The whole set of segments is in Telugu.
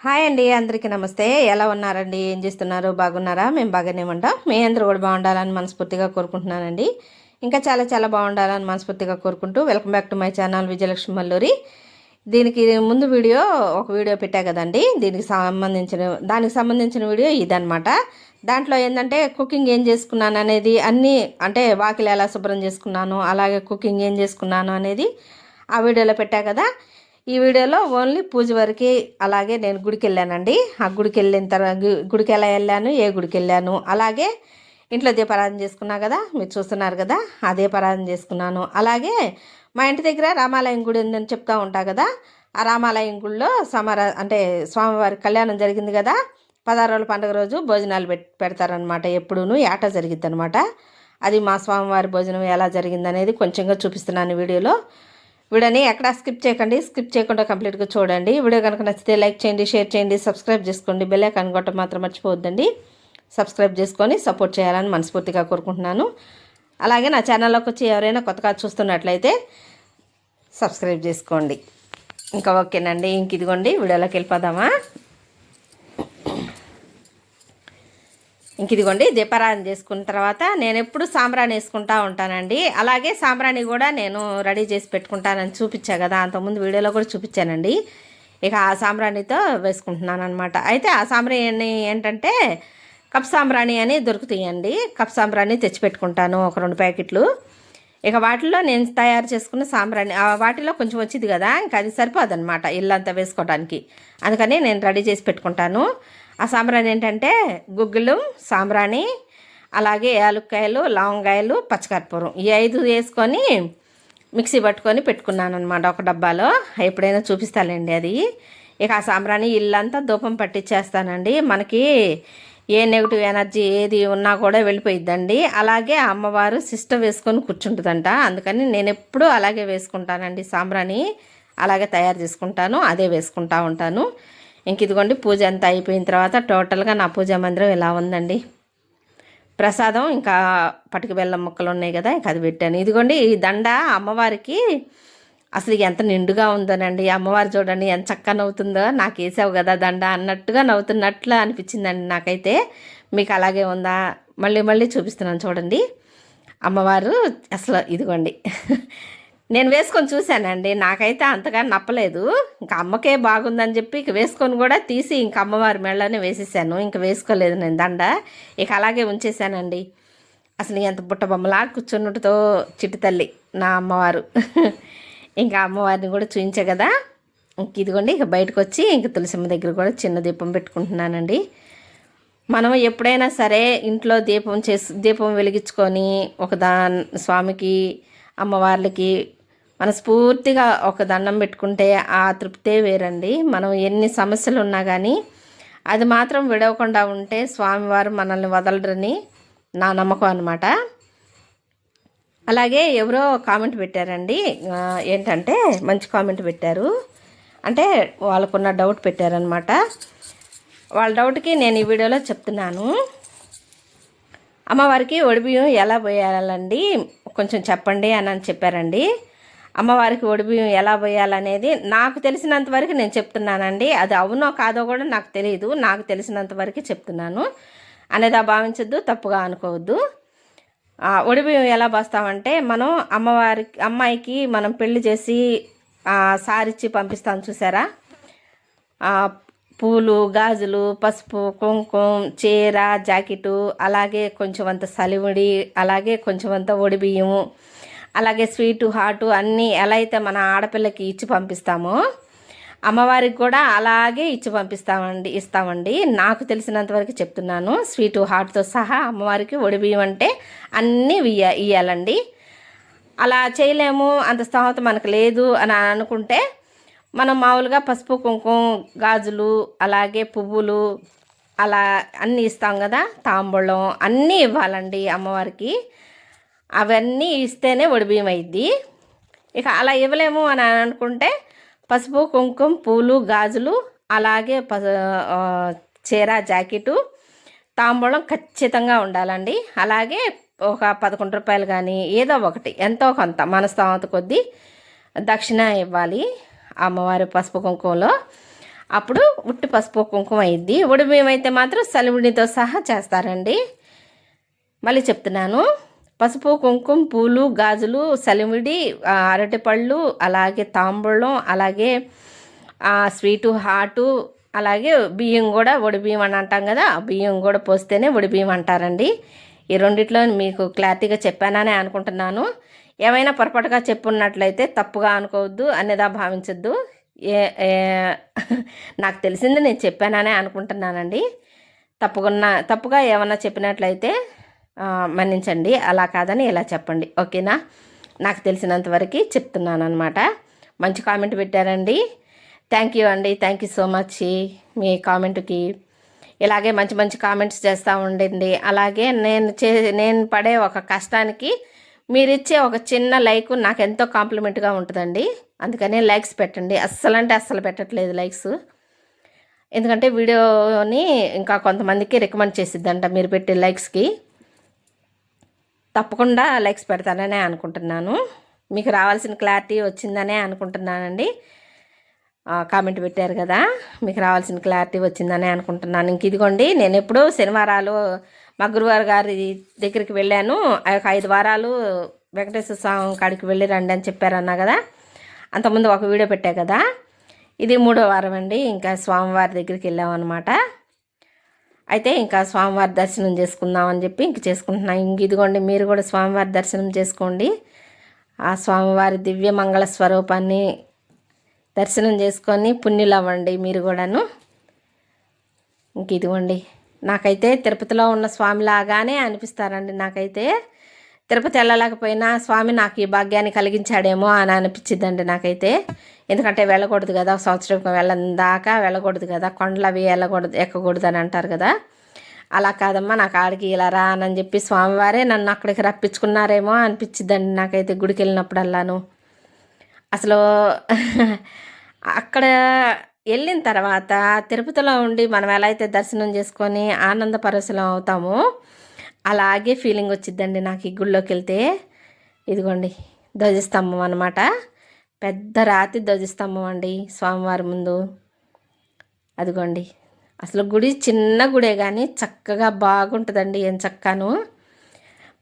హాయ్ అండి, అందరికీ నమస్తే. ఎలా ఉన్నారండి? ఏం చేస్తున్నారు? బాగున్నారా? మేము బాగానే ఉంటాం. మీ అందరూ కూడా బాగుండాలని మనస్ఫూర్తిగా కోరుకుంటున్నానండి. ఇంకా చాలా చాలా బాగుండాలని మనస్ఫూర్తిగా కోరుకుంటూ welcome back to my channel Vijayalakshmi Malluri. దీనికి ముందు ఒక వీడియో పెట్టా కదండి, దానికి సంబంధించిన వీడియో ఇదనమాట. దాంట్లో ఏంటంటే కుకింగ్ ఏం చేసుకున్నాను అనేది అన్నీ, అంటే వాకిలు ఎలా శుభ్రం చేసుకున్నాను, అలాగే కుకింగ్ ఏం చేసుకున్నాను అనేది ఆ వీడియోలో పెట్టా కదా. ఈ వీడియోలో ఓన్లీ పూజ వరకు. అలాగే నేను గుడికి వెళ్ళానండి. ఆ గుడికి వెళ్ళిన తర్వాత గుడికి ఎలా వెళ్ళాను, ఏ గుడికి వెళ్ళాను, అలాగే ఇంట్లో దీపారాధన చేసుకున్నా కదా, మీరు చూస్తున్నారు కదా, ఆ దీపారాధన చేసుకున్నాను. అలాగే మా ఇంటి దగ్గర రామాలయం గుడి ఉందని చెప్తా ఉంటా కదా, ఆ రామాలయం గుడిలో అంటే స్వామివారి కళ్యాణం జరిగింది కదా. 16 రోజుల పండుగ రోజు భోజనాలు పెడతారనమాట. ఎప్పుడూను ఏటా జరిగిద్ది అనమాట. అది మా స్వామివారి భోజనం ఎలా జరిగిందనేది కొంచెంగా చూపిస్తున్నాను వీడియోలో. వీడియోని ఎక్కడా స్కిప్ చేయకండి, స్కిప్ చేయకుండా కంప్లీట్గా చూడండి. వీడియో కనుక నచ్చితే లైక్ చేయండి, షేర్ చేయండి, సబ్స్క్రైబ్ చేసుకోండి. బెల్ ఐకాన్ కొట్టడం మాత్రం మర్చిపోవద్దండి. సబ్స్క్రైబ్ చేసుకొని సపోర్ట్ చేయాలని మనస్ఫూర్తిగా కోరుకుంటున్నాను. అలాగే నా ఛానల్లోకి వచ్చి ఎవరైనా కొత్తగా చూస్తున్నట్లయితే సబ్స్క్రైబ్ చేసుకోండి. ఇంకా ఓకేనండి. ఇంక ఇదిగోండి వీడియోలోకి వెళ్ళిపోదామా. ఇంక ఇదిగోండి దీపారాధన చేసుకున్న తర్వాత నేను ఎప్పుడు సాంబ్రాణి వేసుకుంటా ఉంటానండి. అలాగే సాంబ్రాణి కూడా నేను రెడీ చేసి పెట్టుకుంటానని చూపించా కదా, అంతకుముందు వీడియోలో కూడా చూపించానండి. ఇక ఆ సాంబ్రాణితో వేసుకుంటున్నాను అనమాట. అయితే ఆ సాంబ్రాణి ఏంటంటే కప్ సాంబ్రాణి అని దొరుకుతాయండి. కప్ సాంబ్రాణి తెచ్చిపెట్టుకుంటాను ఒక 2 ప్యాకెట్లు. ఇక వాటిలో నేను తయారు చేసుకున్న సాంబ్రాణి వాటిలో కొంచెం వచ్చింది కదా, ఇంకా అది సరిపోదన్నమాట ఇల్లంతా వేసుకోవడానికి. అందుకని నేను రెడీ చేసి పెట్టుకుంటాను. ఆ సాంబ్రాణి ఏంటంటే గుగ్గిలు, సాంబ్రాణి, అలాగే యాలక్కాయలు, లవంగాయలు, పచ్చకర్పూరం, ఈ 5 వేసుకొని మిక్సీ పట్టుకొని పెట్టుకున్నాను అనమాట ఒక డబ్బాలో. ఎప్పుడైనా చూపిస్తానండి అది. ఇక ఆ సాంబ్రాణి ఇల్లంతా ధూపం పట్టించేస్తానండి. మనకి ఏ నెగిటివ్ ఎనర్జీ ఏది ఉన్నా కూడా వెళ్ళిపోయిద్దండి. అలాగే అమ్మవారు సిస్టమ్ వేసుకొని కూర్చుంటుందంట. అందుకని నేను ఎప్పుడూ అలాగే వేసుకుంటానండి. సాంబ్రాణి అలాగే తయారు చేసుకుంటాను, అదే వేసుకుంటా ఉంటాను. ఇంక ఇదిగోండి పూజ అంతా అయిపోయిన తర్వాత టోటల్గా నా పూజా మందిరం ఇలా ఉందండి. ప్రసాదం ఇంకా పటిక బెల్లం ముక్కలు ఉన్నాయి కదా, ఇంకా అది పెట్టాను. ఇదిగోండి ఈ దండ అమ్మవారికి అసలు ఎంత నిండుగా ఉందోనండి. అమ్మవారు చూడండి ఎంత చక్కగా నవ్వుతుందో. నాకు వేసావు కదా దండ అన్నట్టుగా నవ్వుతున్నట్లు అనిపించిందండి నాకైతే. మీకు అలాగే ఉందా? మళ్ళీ మళ్ళీ చూపిస్తున్నాను చూడండి. అమ్మవారు అసలు ఇదిగోండి నేను వేసుకొని చూశానండి. నాకైతే అంతగా నప్పలేదు. ఇంకా అమ్మకే బాగుందని చెప్పి ఇక వేసుకొని కూడా తీసి ఇంక అమ్మవారి మెళ్ళనే వేసేసాను. ఇంక వేసుకోలేదు నేను దండ. ఇక అలాగే ఉంచేసానండి. అసలు ఎంత బుట్ట బొమ్మలా కూర్చున్నట్టుతో చిట్టి తల్లి నా అమ్మవారు. ఇంకా అమ్మవారిని కూడా చూయించే కదా. ఇంక ఇదిగోండి ఇక బయటకు వచ్చి ఇంక తులసిమ్మ దగ్గర కూడా చిన్న దీపం పెట్టుకుంటున్నానండి. మనం ఎప్పుడైనా సరే ఇంట్లో దీపం వెలిగించుకొని స్వామికి, అమ్మవార్లకి మనస్ఫూర్తిగా ఒక దండం పెట్టుకుంటే ఆ తృప్తే వేరండి. మనం ఎన్ని సమస్యలు ఉన్నా కానీ అది మాత్రం విడవకుండా ఉంటే స్వామివారు మనల్ని వదలరని నా నమ్మకం అనమాట. అలాగే ఎవరో కామెంట్ పెట్టారండి. ఏంటంటే మంచి కామెంట్ పెట్టారు. అంటే వాళ్ళకున్న డౌట్ పెట్టారనమాట. వాళ్ళ డౌట్కి నేను ఈ వీడియోలో చెప్తున్నాను. అమ్మవారికి ఒడిబియ్యం ఎలా పోయాలండి కొంచెం చెప్పండి అని చెప్పారండి. అమ్మవారికి ఒడిబియ్యం ఎలా పోయాలనేది నాకు తెలిసినంత వరకు నేను చెప్తున్నానండి. అది అవునో కాదో కూడా నాకు తెలియదు. నాకు తెలిసినంత వరకు చెప్తున్నాను. అనేది భావించద్దు, తప్పుగా అనుకోవద్దు. ఒడిబియ్యం ఎలా పోస్తామంటే మనం అమ్మాయికి మనం పెళ్లి చేసి సారిచ్చి పంపిస్తాం చూసారా. పూలు, గాజులు, పసుపు, కుంకుమ, చీర, జాకెటు, అలాగే కొంచెం అంత సలివిడి, అలాగే కొంచెం అంత ఒడిబియ్యము, అలాగే స్వీటు, హాటు అన్నీ ఎలా అయితే మన ఆడపిల్లకి ఇచ్చి పంపిస్తామో అమ్మవారికి కూడా అలాగే ఇస్తామండి. నాకు తెలిసినంతవరకు చెప్తున్నాను. స్వీటు, హాట్తో సహా అమ్మవారికి ఒడిబియ్యం అంటే అన్నీ ఇయ్యాలండి. అలా చేయలేము, అంత స్తోమత మనకు లేదు అని అనుకుంటే మనం మామూలుగా పసుపు, కుంకుమ, గాజులు, అలాగే పువ్వులు అలా అన్నీ ఇస్తాం కదా, తాంబూలం అన్నీ ఇవ్వాలండి అమ్మవారికి. అవన్నీ ఇస్తేనే ఒడిబియ్యం అయింది. ఇక అలా ఇవ్వలేము అని అనుకుంటే పసుపు, కుంకుమ, పూలు, గాజులు, అలాగే చీర, జాకెటు, తాంబూలం ఖచ్చితంగా ఉండాలండి. అలాగే ఒక 11 రూపాయలు కానీ ఏదో ఒకటి ఎంతో కొంత మన స్తోమత కొద్దీ దక్షిణ ఇవ్వాలి అమ్మవారి పసుపు కుంకుమలో. అప్పుడు ఉట్టి పసుపు కుంకుమ అయింది. బియ్యం అయితే మాత్రం సలివిడితో సహా చేస్తారండి. మళ్ళీ చెప్తున్నాను, పసుపు కుంకుమ పూలు గాజులు సలివిడి అరటిపళ్ళు అలాగే తాంబూలం అలాగే స్వీటు హాటు అలాగే బియ్యం కూడా బియ్యం అని అంటాం కదా, ఆ బియ్యం కూడా పోస్తేనే బియ్యం అంటారండి. ఈ రెండిట్లో మీకు క్లారిటీగా చెప్పాననే అనుకుంటున్నాను. ఏమైనా పొరపాటుగా చెప్పున్నట్లయితే తప్పుగా అనుకోవద్దు, అన్నదా భావించద్దు. నాకు తెలిసింది నేను చెప్పాననే అనుకుంటున్నానండి. తప్పుగా ఏమన్నా చెప్పినట్లయితే మన్నించండి. అలా కాదని ఇలా చెప్పండి, ఓకేనా? నాకు తెలిసినంతవరకు చెప్తున్నాను అనమాట. మంచి కామెంట్ పెట్టారండి. థ్యాంక్ యూ అండి, థ్యాంక్ యూ సో మచ్ మీ కామెంట్కి. ఇలాగే మంచి మంచి కామెంట్స్ చేస్తూ ఉండండి. అలాగే నేను పడే ఒక కష్టానికి మీరిచ్చే ఒక చిన్న లైక్ నాకు ఎంతో కాంప్లిమెంట్గా ఉంటుందండి. అందుకనే లైక్స్ పెట్టండి. అస్సలు పెట్టట్లేదు లైక్స్, ఎందుకంటే వీడియోని ఇంకా కొంతమందికి రికమెండ్ చేసిద్దంట మీరు పెట్టే లైక్స్కి. తప్పకుండా లైక్స్ పెడతాననే అనుకుంటున్నాను. మీకు రావాల్సిన క్లారిటీ వచ్చిందనే అనుకుంటున్నానండి. కామెంట్ పెట్టారు కదా, మీకు రావాల్సిన క్లారిటీ వచ్చిందనే అనుకుంటున్నాను. ఇంక ఇదిగోండి, నేను ఎప్పుడూ శనివారాలు మా గురువారు గారి దగ్గరికి వెళ్ళాను. ఆ యొక్క 5 వారాలు వెంకటేశ్వర స్వామి కాడికి వెళ్ళి రండి అని చెప్పారన్నా కదా, అంతకుముందు ఒక వీడియో పెట్టా కదా, ఇది 3వ వారం అండి. ఇంకా స్వామివారి దగ్గరికి వెళ్ళామన్నమాట. అయితే ఇంకా స్వామివారి దర్శనం చేసుకుందామని చెప్పి ఇంక చేసుకుంటున్నాను. ఇంక ఇదిగోండి, మీరు కూడా స్వామివారి దర్శనం చేసుకోండి. ఆ స్వామివారి దివ్య మంగళ స్వరూపాన్ని దర్శనం చేసుకొని పుణ్యులు అవ్వండి మీరు కూడాను. ఇంక ఇదిగోండి, నాకైతే తిరుపతిలో ఉన్న స్వామిలాగానే అనిపిస్తారండి. నాకైతే తిరుపతి వెళ్ళలేకపోయినా స్వామి నాకు ఈ భాగ్యాన్ని కలిగించాడేమో అని అనిపించిద్దండి నాకైతే. ఎందుకంటే వెళ్ళకూడదు కదా, సంవత్సరం వెళ్ళందాకా వెళ్ళకూడదు కదా, కొండలు అవి ఎక్కకూడదు అని అంటారు కదా. అలా కాదమ్మా, నాకు ఆడికి ఇలా రా అని చెప్పి స్వామివారే నన్ను అక్కడికి రప్పించుకున్నారేమో అనిపించిద్దండి నాకైతే గుడికి వెళ్ళినప్పుడల్లాను. అసలు అక్కడ వెళ్ళిన తర్వాత తిరుపతిలో ఉండి మనం ఎలా అయితే దర్శనం చేసుకొని ఆనంద పరవశులం అవుతామో అలాగే ఫీలింగ్ వచ్చిద్దండి నాకు ఈ గుడిలోకి వెళ్తే. ఇదిగోండి ధ్వజస్తంభం అనమాట, పెద్ద రాతి ధ్వజస్తంభం అండి స్వామివారి ముందు. అదిగోండి, అసలు గుడి చిన్న గుడే కానీ చక్కగా బాగుంటుందండి. ఏం చక్కాను.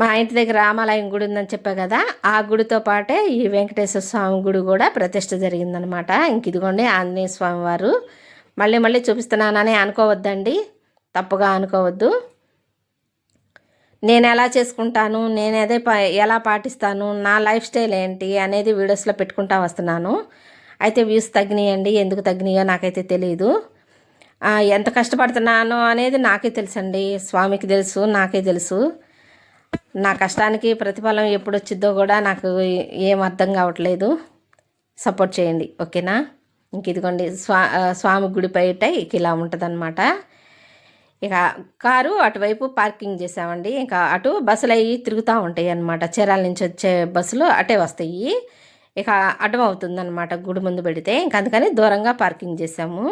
మా ఇంటి దగ్గర రామాలయం గుడి ఉందని చెప్పా కదా, ఆ గుడితో పాటే ఈ వెంకటేశ్వర స్వామి గుడి కూడా ప్రతిష్ఠ జరిగిందనమాట. ఇంక ఇదిగోండి ఆంజనేయ స్వామి వారు. మళ్ళీ చూపిస్తున్నానని అనుకోవద్దండి, తప్పుగా అనుకోవద్దు. నేను ఎలా చేసుకుంటాను, నేను ఎలా పాటిస్తాను, నా లైఫ్ స్టైల్ ఏంటి అనేది వీడియోస్లో పెట్టుకుంటా వస్తున్నాను. అయితే వ్యూస్ తగ్గినాయండి, ఎందుకు తగ్గినాయో నాకైతే తెలియదు. ఎంత కష్టపడుతున్నానో అనేది నాకే తెలుసండి, స్వామికి తెలుసు, నాకే తెలుసు. నా కష్టానికి ప్రతిఫలం ఎప్పుడు వచ్చిద్దో కూడా నాకు ఏం అర్థం కావట్లేదు. సపోర్ట్ చేయండి, ఓకేనా? ఇంక ఇదిగోండి స్వామి గుడి బయట ఇలా ఉంటుందన్నమాట. ఇక కారు అటువైపు పార్కింగ్ చేసామండి. ఇంకా అటు బస్సులు అవి తిరుగుతూ ఉంటాయి అన్నమాట. చీరాల నుంచి వచ్చే బస్సులు అటే వస్తాయి. ఇక అడ్డం అవుతుందన్నమాట గుడి ముందు పెడితే. ఇంక అందుకని దూరంగా పార్కింగ్ చేసాము.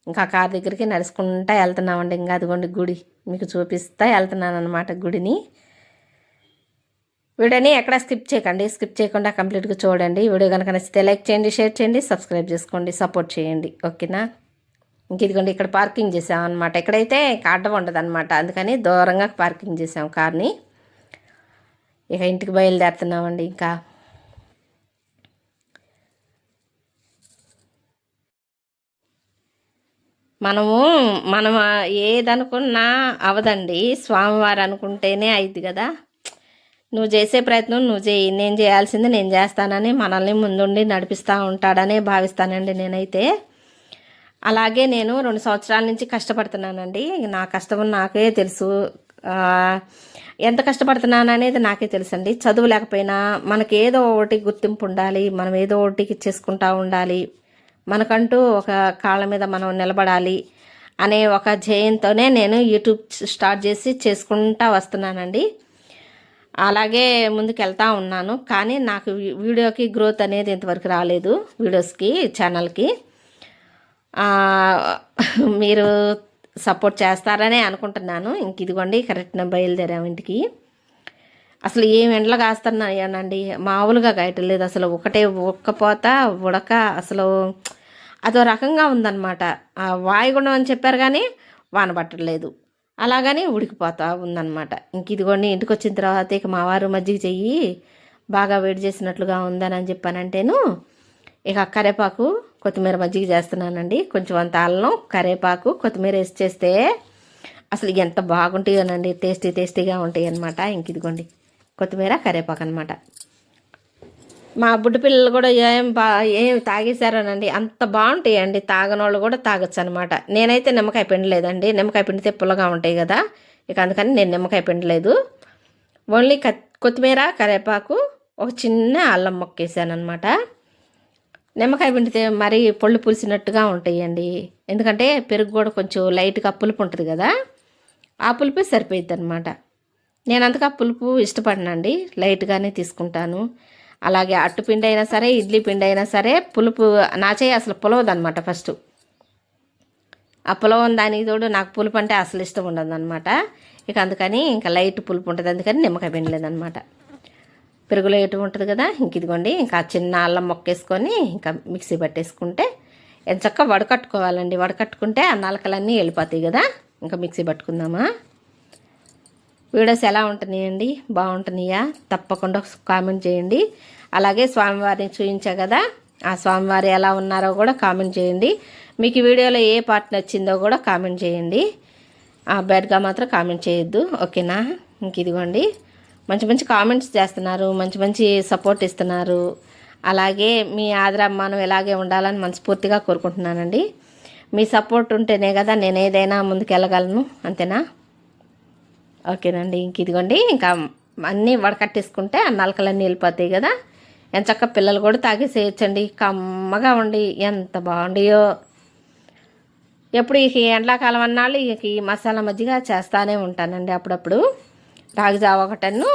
ఇంకా కారు దగ్గరికి నడుచుకుంటా వెళ్తున్నామండి. ఇంకా అదిగోండి గుడి మీకు చూపిస్తా వెళ్తున్నాను అనమాట గుడిని. వీడియోని ఎక్కడ స్కిప్ చేయకుండా కంప్లీట్గా చూడండి. వీడియో కనుక నచ్చితే లైక్ చేయండి, షేర్ చేయండి, సబ్స్క్రైబ్ చేసుకోండి, సపోర్ట్ చేయండి, ఓకేనా? ఇంక ఇదిగోండి ఇక్కడ పార్కింగ్ చేసాం అనమాట. ఇక్కడైతే అడ్డం ఉండదు అనమాట, అందుకని దూరంగా పార్కింగ్ చేసాం కార్ని. ఇక ఇంటికి బయలుదేరుతున్నామండి. ఇంకా మనం ఏదనుకున్నా అవదండి, స్వామివారు అనుకుంటేనే అయింది కదా. నువ్వు చేసే ప్రయత్నం నువ్వు చేయి, నేను చేయాల్సింది నేను చేస్తానని మనల్ని ముందుండి నడిపిస్తూ ఉంటాడనే భావిస్తానండి నేనైతే. అలాగే నేను 2 సంవత్సరాల నుంచి కష్టపడుతున్నానండి. నా కష్టం నాకే తెలుసు, ఎంత కష్టపడుతున్నాను అనేది నాకే తెలుసండి. చదువు లేకపోయినా మనకి ఏదో ఒకటి గుర్తింపు ఉండాలి, మనం ఏదో ఒకటి చేసుకుంటూ ఉండాలి, మనకంటూ ఒక కాళ్ళ మీద మనం నిలబడాలి అనే ఒక ధ్యేయంతోనే నేను యూట్యూబ్ స్టార్ట్ చేసి చేసుకుంటూ వస్తున్నానండి. అలాగే ముందుకు వెళ్తూ ఉన్నాను. కానీ నాకు వీడియోకి గ్రోత్ అనేది ఇంతవరకు రాలేదు, వీడియోస్కి ఛానల్కి. మీరు సపోర్ట్ చేస్తారనే అనుకుంటున్నాను. ఇంక ఇదిగోండి కరెక్ట్గా బయలుదేరాము ఇంటికి. అసలు ఏం ఎండలు కాస్తున్నానండి, మామూలుగా కాయటం లేదు. అసలు ఒక్కపోత ఉడక, అసలు అదో రకంగా ఉందన్నమాట. వాయుగుండం అని చెప్పారు కానీ వాన పట్టలేదు, అలాగని ఉడికిపోతా ఉందన్నమాట. ఇంక ఇదిగోండి ఇంటికి వచ్చిన తర్వాత ఇక మా వారు మజ్జిగ చెయ్యి బాగా వేడి చేసినట్లుగా ఉందని చెప్పానంటేను ఇక కరివేపాకు కొత్తిమీర మజ్జిగ చేస్తున్నానండి. కొంచెం అంత అల్లం కరివేపాకు కొత్తిమీర వేసి చేస్తే అసలు ఎంత బాగుంటాయోనండి, టేస్టీగా ఉంటాయి అన్నమాట. ఇంక ఇదిగోండి కొత్తిమీర కరివేపాకు అనమాట. మా బుడ్డ పిల్లలు కూడా ఏం తాగేశారోనండి, అంత బాగుంటాయండి. తాగనోళ్ళు కూడా తాగొచ్చు అనమాట. నేనైతే నిమ్మకాయ పిండలేదండి, నిమ్మకాయ పిండితే పుల్లగా ఉంటాయి కదా, ఇక అందుకని నేను నిమ్మకాయ పిండలేదు. ఓన్లీ కొత్తిమీర కరివేపాకు ఒక చిన్న అల్లం మొక్క వేసాను అనమాట. నిమ్మకాయ పిండితే మరీ పొళ్ళు పులిసినట్టుగా ఉంటాయండి, ఎందుకంటే పెరుగు కూడా కొంచెం లైట్గా పులుపు ఉంటుంది కదా, ఆ పులుపే సరిపోయిద్ది అనమాట. నేను అంతగా పులుపు ఇష్టపడనండి, లైట్గానే తీసుకుంటాను. అలాగే అట్టు పిండి అయినా సరే ఇడ్లీ పిండి అయినా సరే పులుపు నా చేయి అసలు పులవదనమాట. ఫస్ట్ ఆ పులవం దానికి తోడు నాకు పులుపు అంటే అసలు ఇష్టం ఉండదు అనమాట. ఇక అందుకని ఇంకా లైట్ పులుపు ఉంటుంది, అందుకని నిమ్మకాయ పిండలేదనమాట. పెరుగులో ఎటు ఉంటుంది కదా, ఇంక ఇదిగోండి ఇంకా చిన్న అల్లం మొక్క వేసుకొని ఇంకా మిక్సీ పట్టేసుకుంటే ఎంచక్క వడకట్టుకోవాలండి. వడకట్టుకుంటే ఆ నలకలన్నీ వెళ్ళిపోతాయి కదా. ఇంకా మిక్సీ పట్టుకుందామా. వీడియోస్ ఎలా ఉంటున్నాయండి, బాగుంటున్నాయా? తప్పకుండా కామెంట్ చేయండి. అలాగే స్వామివారిని చూపించా కదా, ఆ స్వామివారు ఎలా ఉన్నారో కూడా కామెంట్ చేయండి. మీకు ఈ వీడియోలో ఏ పార్ట్ నచ్చిందో కూడా కామెంట్ చేయండి. బ్యాడ్గా మాత్రం కామెంట్ చేయొద్దు, ఓకేనా? ఇంక ఇదిగోండి మంచి మంచి కామెంట్స్ చేస్తున్నారు, మంచి మంచి సపోర్ట్ ఇస్తున్నారు. అలాగే మీ ఆదరాభిమానం ఇలాగే ఉండాలని మనస్ఫూర్తిగా కోరుకుంటున్నానండి. మీ సపోర్ట్ ఉంటేనే కదా నేను ఏదైనా ముందుకు వెళ్ళగలను, అంతేనా? ఓకేనండి. ఇంక ఇదిగోండి ఇంకా అన్నీ వడకట్టేసుకుంటే ఆ నలకలన్నీ వెళ్ళిపోతాయి కదా. ఎంచక్క పిల్లలు కూడా తాగేసేయచ్చండి, కమ్మగా ఉండి ఎంత బాగుండియో. ఎప్పుడు ఇక ఎండాకాలం అన్నాళ్ళు ఇక ఈ మసాలా మజ్జిగ చేస్తూనే ఉంటానండి అప్పుడప్పుడు. రాగిజావ ఒకటను,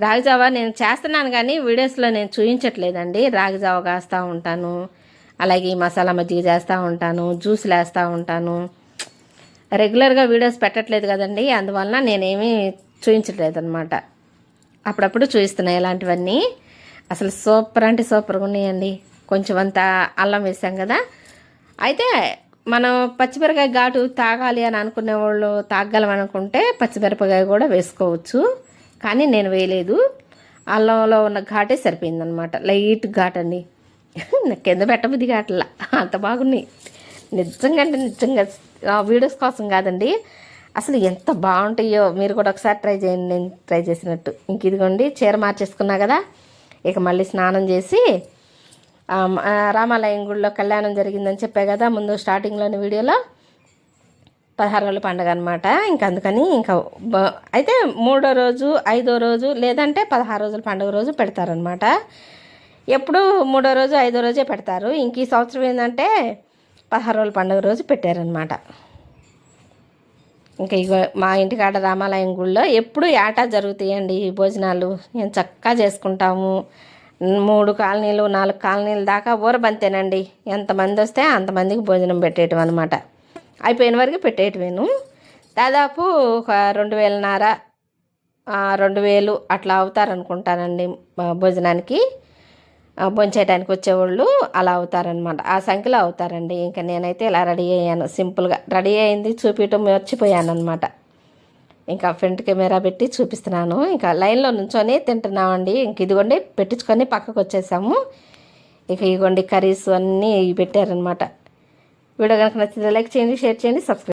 రాగిజావ నేను చేస్తున్నాను కానీ వీడియోస్లో నేను చూపించట్లేదండి. రాగిజావ కాస్తూ ఉంటాను, అలాగే ఈ మసాలా మజ్జిగ చేస్తూ ఉంటాను, జ్యూస్లు వేస్తూ ఉంటాను. రెగ్యులర్గా వీడియోస్ పెట్టట్లేదు కదండి, అందువలన నేనేమీ చూపించట్లేదు అనమాట. అప్పుడప్పుడు చూపిస్తున్నాయి ఇలాంటివన్నీ. అసలు సూపర్ అంటే సూపర్గా ఉన్నాయండి. కొంచెం అంత అల్లం వేసాం కదా. అయితే మనం పచ్చిమిరపకాయ ఘాటు తాగాలి అని అనుకునే వాళ్ళు తాగలం అనుకుంటే పచ్చిమిరపకాయ కూడా వేసుకోవచ్చు, కానీ నేను వేయలేదు. అల్లంలో ఉన్న ఘాటే సరిపోయిందనమాట, లైట్ ఘాట్ అండి. కింద పెట్టబుద్ధి ఘాట్లా అంత బాగున్నాయి నిజంగా. అంటే నిజంగా వీడియోస్ కోసం కాదండి, అసలు ఎంత బాగుంటాయో. మీరు కూడా ఒకసారి ట్రై చేయండి, నేను ట్రై చేసినట్టు. ఇంక ఇదిగోండి చీర మార్చేసుకున్నా కదా, ఇక మళ్ళీ స్నానం చేసి రామాలయం గుడిలో కళ్యాణం జరిగిందని చెప్పా కదా ముందు స్టార్టింగ్లోని వీడియోలో. 16 రోజుల పండుగ అనమాట. ఇంక అందుకని ఇంకా అయితే 3వ రోజు 5వ రోజు లేదంటే 16 రోజుల పండుగ రోజు పెడతారనమాట. ఎప్పుడు 3వ రోజు 5వ రోజే పెడతారు. ఇంక ఈ సంవత్సరం ఏంటంటే 16 రోజుల పండుగ రోజు పెట్టారనమాట. ఇంకా ఇక మా ఇంటికాడ రామాలయం గుడిలో ఎప్పుడు ఏటా జరుగుతాయండి ఈ భోజనాలు. మేము చక్కగా చేసుకుంటాము. 3 కాలనీలు 4 కాలనీల దాకా ఊరబంతేనండి. ఎంతమంది వస్తే అంతమందికి భోజనం పెట్టేయటం అనమాట. అయిపోయిన వరకు పెట్టేయటమేను. దాదాపు ఒక 2,500 2,000 అట్లా అవుతారనుకుంటానండి భోజనానికి. భోంచేయడానికి వచ్చేవాళ్ళు అలా అవుతారనమాట, ఆ సంఖ్యలో అవుతారండి. ఇంకా నేనైతే ఇలా రెడీ అయ్యాను, సింపుల్గా రెడీ అయింది చూపించడం మర్చిపోయాను అనమాట. ఇంకా ఫ్రంట్ కెమెరా పెట్టి చూపిస్తున్నాను. ఇంకా లైన్లో నుంచొని తింటున్నామండి. ఇంక ఇదిగోండి పెట్టించుకొని పక్కకు వచ్చేసాము. ఇక ఇదిగోండి కర్రీస్ అన్నీ పెట్టారనమాట. వీడియో కనుక నచ్చితే లైక్ చేయండి, షేర్ చేయండి, సబ్స్క్రైబ్